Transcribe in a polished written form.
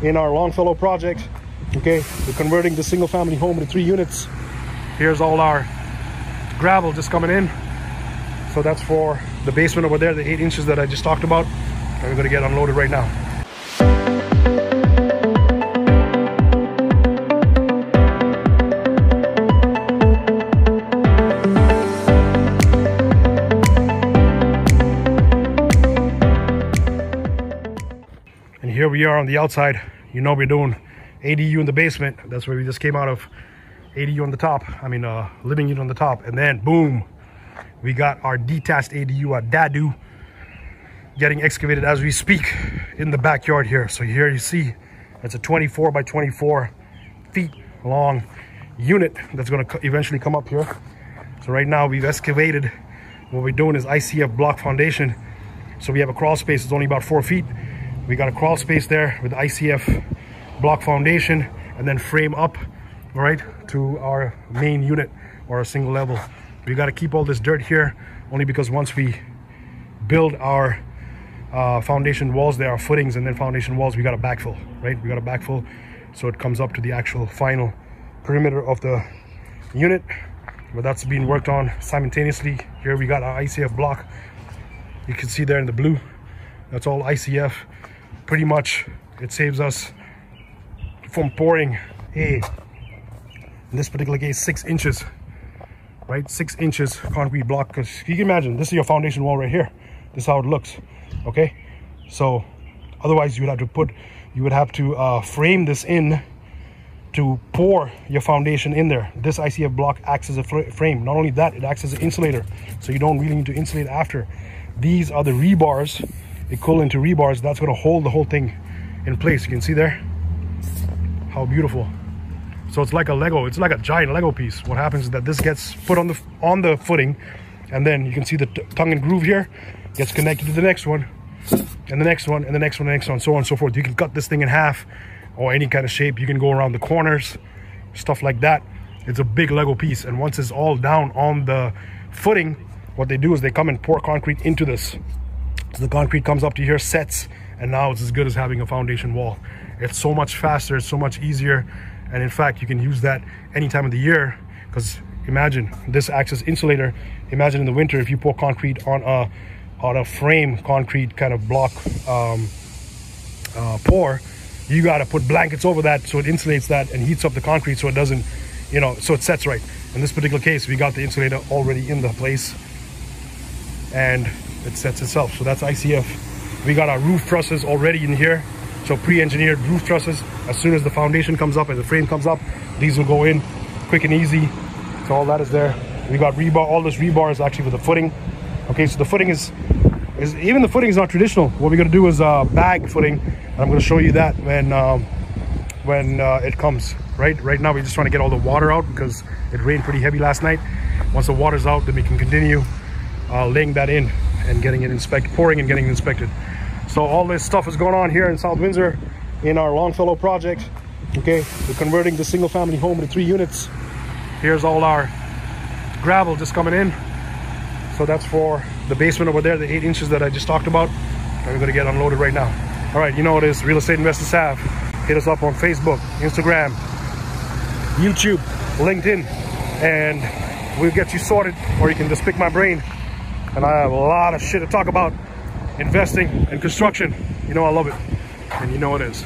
in our Longfellow project. Okay, we're converting the single family home into 3 units. Here's all our gravel just coming in. So that's for the basement over there, the 8 inches that I just talked about. And we're gonna get unloaded right now. And here we are on the outside. You know we're doing ADU in the basement. That's where we just came out of. ADU on the top. I mean, living unit on the top. And then boom, we got our detached ADU at Dadu getting excavated as we speak in the backyard here. So here you see it's a 24 by 24 feet long unit that's going to eventually come up here. So right now we've excavated. What we're doing is ICF block foundation. So we have a crawl space. It's only about 4 feet. We got a crawl space there with ICF block foundation and then frame up, all right, to our main unit or a single level. We got to keep all this dirt here only because once we build our foundation walls, there are footings and then foundation walls, we got to backfill, right? We got to backfill so it comes up to the actual final perimeter of the unit. But that's being worked on simultaneously. Here we got our ICF block. You can see there in the blue, that's all ICF. Pretty much it saves us from pouring in this particular case 6 inches, right? 6 inches concrete block, because you can imagine this is your foundation wall right here. This is how it looks. Okay, so otherwise you would have to frame this in to pour your foundation in there. This ICF block acts as a frame. Not only that, it acts as an insulator, so you don't really need to insulate after. These are the rebars, equivalent to rebars, that's going to hold the whole thing in place. You can see there how beautiful. So it's like a Lego, it's like a giant Lego piece. What happens is that this gets put on the footing, and then you can see the tongue and groove here gets connected to the next one, and the next one, and the next one, and the next one, so on and so forth. You can cut this thing in half or any kind of shape. You can go around the corners, stuff like that. It's a big Lego piece, and once it's all down on the footing, what they do is they come and pour concrete into this. So the concrete comes up to here, sets, and now it's as good as having a foundation wall. It's so much faster, it's so much easier, and in fact you can use that any time of the year, because imagine this acts as insulator. Imagine in the winter if you pour concrete on a frame concrete kind of block pour, you got to put blankets over that so it insulates that and heats up the concrete so it doesn't, you know, so it sets right. In this particular case, we got the insulator already in the place and it sets itself. So that's ICF. We got our roof trusses already in here, so pre-engineered roof trusses. As soon as the foundation comes up and the frame comes up, these will go in quick and easy. So all that is there. We got rebar. All this rebar is actually for the footing. Okay, so the footing is even the footing is not traditional. What we're gonna do is bag footing, and I'm gonna show you that when it comes. Right now we're just trying to get all the water out because it rained pretty heavy last night. Once the water's out, then we can continue laying that in and getting it inspected, pouring and getting it inspected. So all this stuff is going on here in South Windsor in our Longfellow project. Okay, we're converting the single family home into 3 units. Here's all our gravel just coming in. So that's for the basement over there, the 8 inches that I just talked about. And we're gonna get unloaded right now. All right, you know what it is, Real Estate Investors have. Hit us up on Facebook, Instagram, YouTube, LinkedIn, and we'll get you sorted, or you can just pick my brain. And I have a lot of shit to talk about investing and construction. You know I love it, and you know it is.